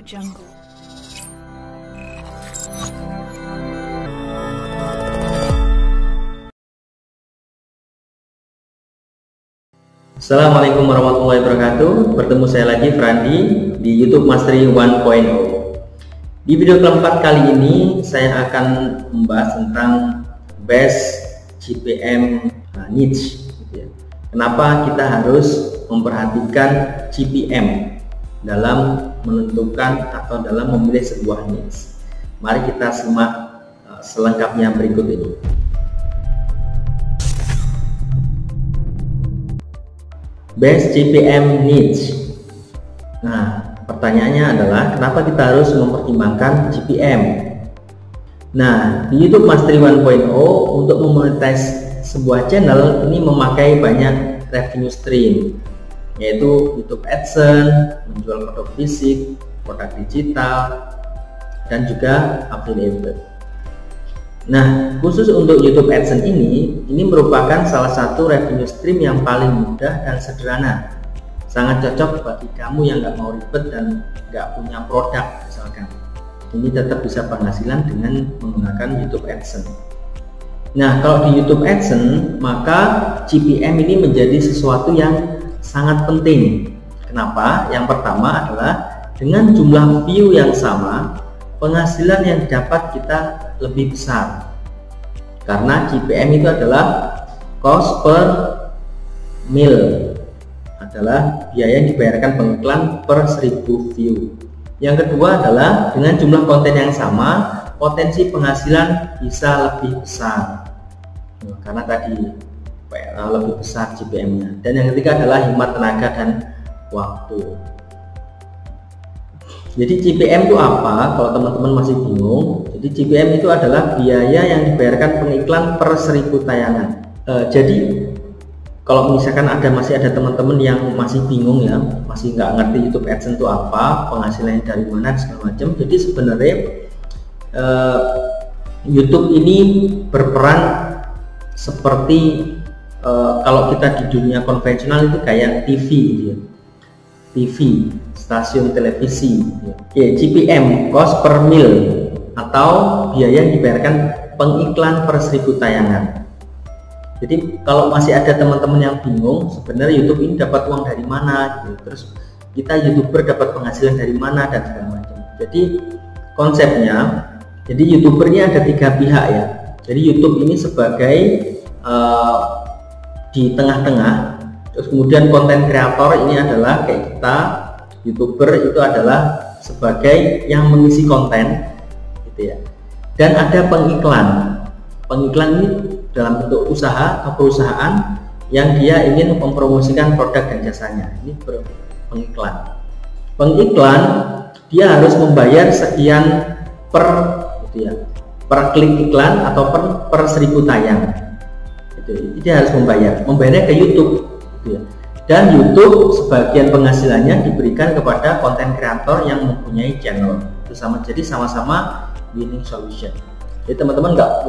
Jungle. Assalamualaikum warahmatullahi wabarakatuh. Bertemu saya lagi, Frandi, di YouTube Mastery 1.0. Di video keempat kali ini saya akan membahas tentang best GPM needs. Kenapa kita harus memperhatikan GPM dalam menentukan atau dalam memilih sebuah needs. Mari kita simak selengkapnya berikut ini. Best GPM needs. Nah, pertanyaannya adalah kenapa kita harus mempertimbangkan GPM? Nah, di YouTube Mastery 1.0 untuk memonetize sebuah channel ini memakai banyak revenue stream, yaitu YouTube AdSense, menjual produk fisik, produk digital, dan juga affiliate. Nah, khusus untuk YouTube AdSense ini merupakan salah satu revenue stream yang paling mudah dan sederhana. Sangat cocok bagi kamu yang nggak mau ribet dan nggak punya produk misalkan. Ini tetap bisa penghasilan dengan menggunakan YouTube AdSense. Nah, kalau di YouTube AdSense maka GPM ini menjadi sesuatu yang sangat penting. Kenapa? Yang pertama adalah dengan jumlah view yang sama, penghasilan yang didapat kita lebih besar. Karena GPM itu adalah cost per mil, adalah biaya yang dibayarkan pengiklan per 1000 view. Yang kedua adalah dengan jumlah konten yang sama, potensi penghasilan bisa lebih besar karena tadi lebih besar GPM-nya. Dan yang ketiga adalah hemat tenaga dan waktu. Jadi GPM itu apa? Kalau teman-teman masih bingung, jadi GPM itu adalah biaya yang dibayarkan pengiklan per 1000 tayangan. Jadi kalau misalkan masih ada teman-teman yang masih bingung ya, masih nggak ngerti YouTube AdSense itu apa, penghasilannya dari mana segala macam. Jadi sebenarnya YouTube ini berperan seperti kalau kita di dunia konvensional itu kayak TV gitu ya. TV, stasiun televisi. Ya, GPM, cost per mil, atau biaya yang dibayarkan pengiklan per 1000 tayangan. Jadi kalau masih ada teman-teman yang bingung, sebenarnya YouTube ini dapat uang dari mana, gitu. Terus kita YouTuber dapat penghasilan dari mana dan segala macam. Jadi konsepnya, jadi YouTuber ini ada 3 pihak ya. Jadi YouTube ini sebagai di tengah-tengah. Terus kemudian konten kreator ini adalah kayak kita, YouTuber itu adalah sebagai yang mengisi konten, gitu ya. Dan ada pengiklan. Pengiklan ini dalam bentuk usaha atau perusahaan yang dia ingin mempromosikan produk dan jasanya. Ini pengiklan. Pengiklan dia harus membayar sekian per, gitu ya, per klik iklan atau per 1000 tayang. Gitu. Dia harus membayarnya ke YouTube. Gitu ya. Dan YouTube sebagian penghasilannya diberikan kepada konten kreator yang mempunyai channel. Itu jadi sama-sama winning solution. Jadi teman-teman nggak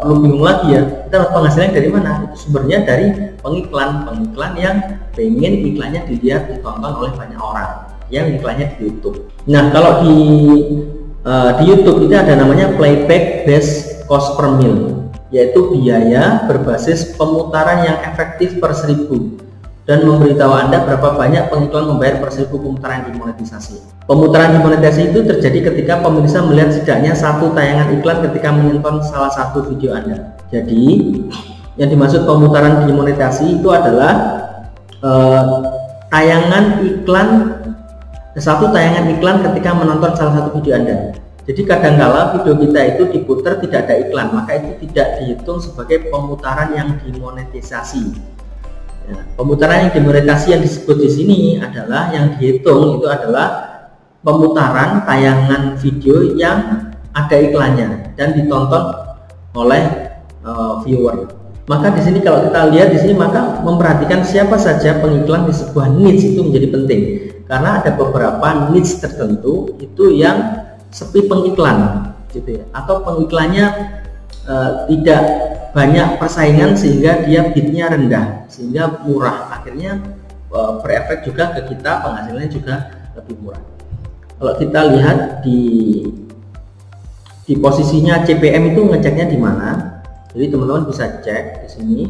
perlu bingung lagi ya, kita dapat penghasilan dari mana? Itu sumbernya dari pengiklan yang pengen iklannya dilihat, ditonton oleh banyak orang yang iklannya di YouTube. Nah, kalau di YouTube itu ada namanya playback based cost per mil, yaitu biaya berbasis pemutaran yang efektif per 1000 dan memberitahu Anda berapa banyak pengiklan membayar per 1000 pemutaran dimonetisasi. Pemutaran dimonetisasi itu terjadi ketika pemirsa melihat setidaknya 1 tayangan iklan ketika menonton salah satu video Anda. Jadi yang dimaksud pemutaran dimonetisasi itu adalah tayangan iklan, 1 tayangan iklan ketika menonton salah satu video Anda. Jadi kadangkala video kita itu diputar tidak ada iklan, maka itu tidak dihitung sebagai pemutaran yang dimonetisasi. Ya, pemutaran yang dimonetisasi yang disebut di sini adalah yang dihitung itu adalah pemutaran tayangan video yang ada iklannya dan ditonton oleh viewer. Maka di sini kalau kita lihat di sini maka memperhatikan siapa saja pengiklan di sebuah niche itu menjadi penting karena ada beberapa niche tertentu itu yang sepi pengiklan gitu ya, atau pengiklannya tidak banyak persaingan sehingga dia bidnya rendah sehingga murah, akhirnya berefek juga ke kita, penghasilannya juga lebih murah. Kalau kita lihat di posisinya CPM itu ngeceknya di mana. Jadi teman-teman bisa cek di sini,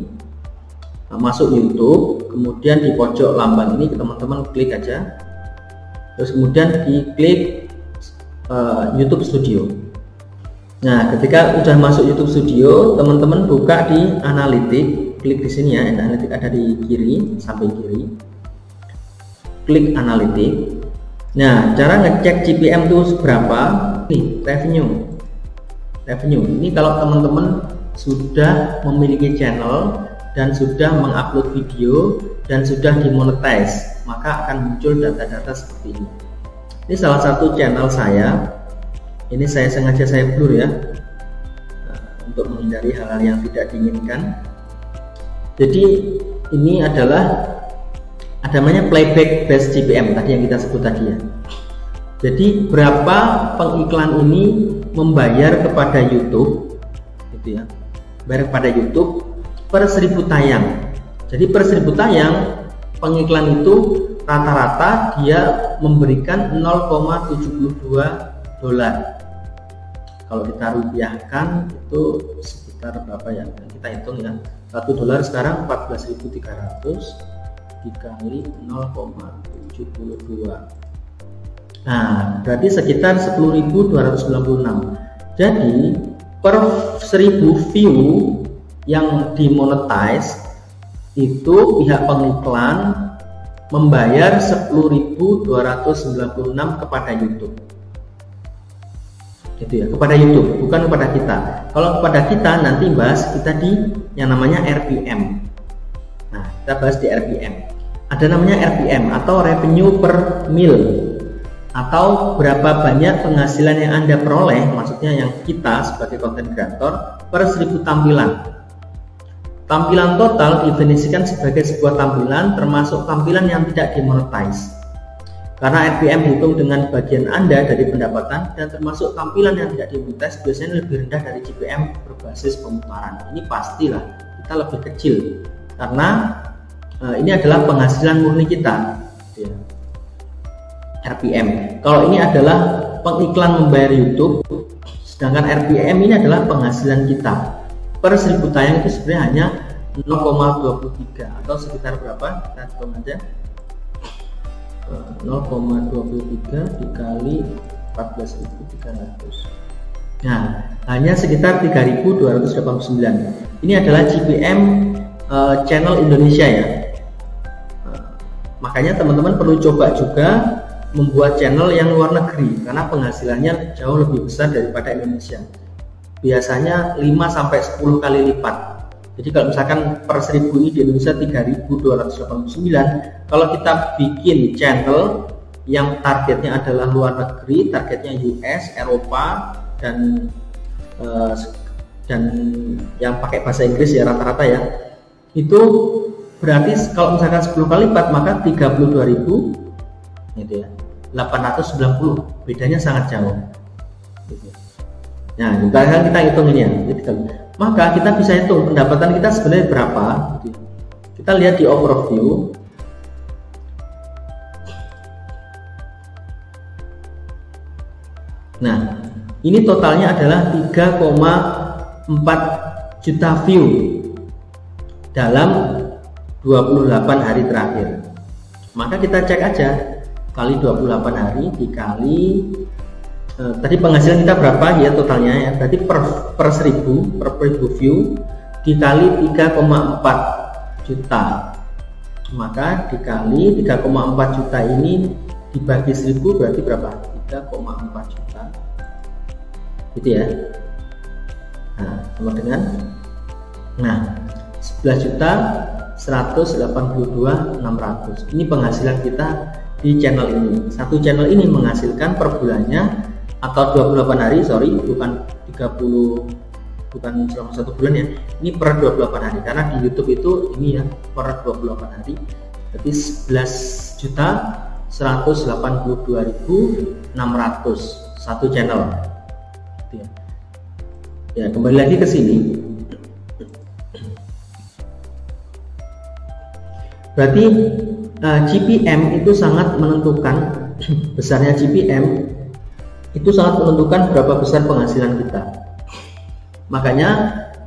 masuk YouTube, kemudian di pojok lambang ini teman-teman klik aja, terus kemudian diklik YouTube Studio. Nah, ketika udah masuk YouTube Studio, teman-teman buka di analitik, klik di sini ya, analitik ada di kiri, samping kiri, klik analitik. Nah, cara ngecek CPM itu berapa? Nih, revenue. Ini kalau teman-teman sudah memiliki channel dan sudah mengupload video dan sudah dimonetize, maka akan muncul data-data seperti ini. Ini salah satu channel saya. Ini saya sengaja blur ya, untuk menghindari hal-hal yang tidak diinginkan. Jadi ini adalah namanya playback based CPM tadi yang kita sebut tadi ya. Jadi berapa pengiklan ini membayar kepada YouTube, gitu ya, bayar kepada YouTube per 1000 tayang. Jadi per 1000 tayang pengiklan itu rata-rata dia memberikan 0,72 dolar. Kalau kita rupiahkan itu sekitar berapa ya? Kita hitung ya. 1 dolar sekarang 14.300 dikali 0,72. Nah, berarti sekitar 10.296. Jadi per 1000 view yang dimonetize itu pihak pengiklan membayar 10.296 kepada YouTube. Gitu ya, kepada YouTube, bukan kepada kita. Kalau kepada kita nanti bahas kita di yang namanya RPM. Nah, kita bahas di RPM. Ada namanya RPM atau revenue per mil, atau berapa banyak penghasilan yang Anda peroleh, maksudnya yang kita sebagai content creator per 1000 tampilan. Tampilan total didefinisikan sebagai sebuah tampilan termasuk tampilan yang tidak dimonetize. Karena RPM dihitung dengan bagian Anda dari pendapatan dan termasuk tampilan yang tidak dimonetize biasanya lebih rendah dari CPM berbasis pemutaran. Ini pastilah kita lebih kecil karena ini adalah penghasilan murni kita. RPM. Kalau ini adalah pengiklan membayar YouTube, sedangkan RPM ini adalah penghasilan kita. Per 1000 tayang itu sebenarnya hanya 0,23 atau sekitar berapa? Kita hitung aja. 0,23 dikali 14.300. Nah, hanya sekitar 3.289. Ini adalah CPM channel Indonesia ya. Makanya teman-teman perlu coba juga membuat channel yang luar negeri karena penghasilannya jauh lebih besar daripada Indonesia. Biasanya 5-10 kali lipat. Jadi kalau misalkan per 1000 ini di Indonesia 3.289, kalau kita bikin channel yang targetnya adalah luar negeri, targetnya US, Eropa dan yang pakai bahasa Inggris ya rata-rata ya, itu berarti kalau misalkan 10 kali lipat maka 32.000 gitu ya, 890, bedanya sangat jauh gitu. Nah, kita hitung ini ya, maka kita bisa hitung pendapatan kita sebenarnya berapa gitu. Kita lihat di overview. Nah, ini totalnya adalah 3,4 juta view dalam 28 hari terakhir. Maka kita cek aja kali 28 hari dikali tadi penghasilan kita berapa ya totalnya ya, berarti per 1000 view dikali 3,4 juta, maka dikali 3,4 juta ini dibagi 1000 berarti berapa? 3,4 juta gitu ya. Nah, sama dengan 11.182.600. Ini penghasilan kita di channel ini. Satu channel ini menghasilkan per bulannya atau 28 hari, bukan 30, bukan selama 1 bulan ya. Ini per 28 hari karena di YouTube itu ini ya per 28 hari. Berarti 11.182.600 satu channel. Ya, kembali lagi ke sini. Berarti CPM itu sangat menentukan besarnya GPM itu sangat menentukan berapa besar penghasilan kita. Makanya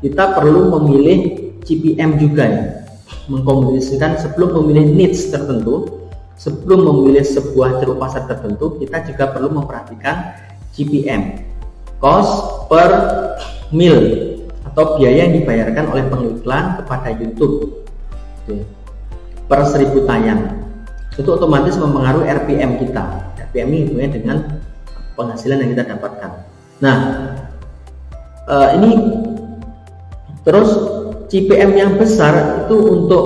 kita perlu memilih GPM juga ya, mengkomunikasikan sebelum memilih niche tertentu, sebelum memilih sebuah ceruk pasar tertentu, kita juga perlu memperhatikan GPM, cost per mil, atau biaya yang dibayarkan oleh pengiklan kepada YouTube per 1000 tayang. Itu otomatis mempengaruhi RPM kita. RPM ini hubungannya dengan penghasilan yang kita dapatkan. Nah, ini terus GPM yang besar itu untuk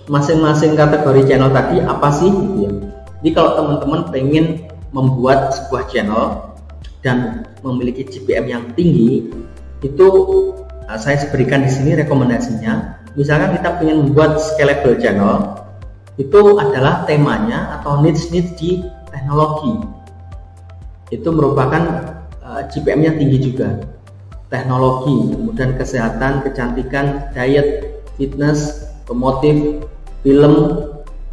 masing-masing kategori channel tadi apa sih gitu ya. Jadi kalau teman-teman pengen membuat sebuah channel dan memiliki GPM yang tinggi, itu saya berikan di sini rekomendasinya. Misalkan kita ingin membuat scalable channel, itu adalah temanya atau niche di teknologi. Itu merupakan GPM-nya tinggi juga. Teknologi, kemudian kesehatan, kecantikan, diet, fitness, otomotif, film,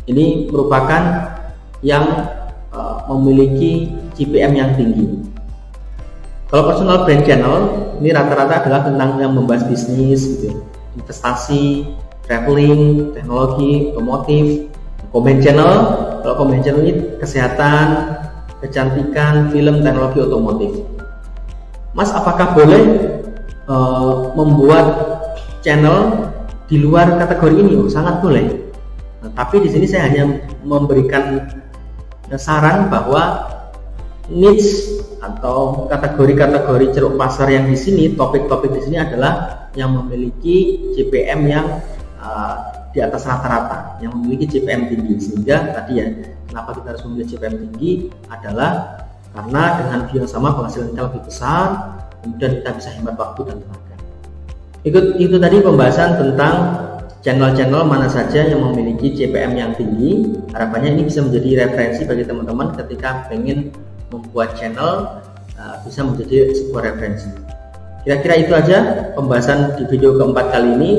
ini merupakan yang memiliki GPM yang tinggi. Kalau personal brand channel, ini rata-rata adalah tentang yang membahas bisnis, gitu, investasi, traveling, teknologi, otomotif. Comment channel, kalau comment channel ini kesehatan, kecantikan, film, teknologi, otomotif. Mas, apakah boleh membuat channel di luar kategori ini? Oh, sangat boleh. Nah, tapi di sini saya hanya memberikan saran bahwa niche atau kategori-kategori ceruk pasar yang di sini, topik-topik di sini adalah yang memiliki GPM yang di atas rata-rata, yang memiliki GPM tinggi. Sehingga tadi ya, kenapa kita harus memilih GPM tinggi adalah karena dengan view yang sama penghasilan kita lebih besar, kemudian kita bisa hemat waktu dan tenaga. Itu tadi pembahasan tentang channel-channel mana saja yang memiliki GPM yang tinggi. Harapannya ini bisa menjadi referensi bagi teman-teman ketika pengen membuat channel, bisa menjadi sebuah referensi. Kira-kira itu aja pembahasan di video keempat kali ini.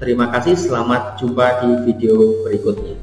Terima kasih, selamat jumpa di video berikutnya.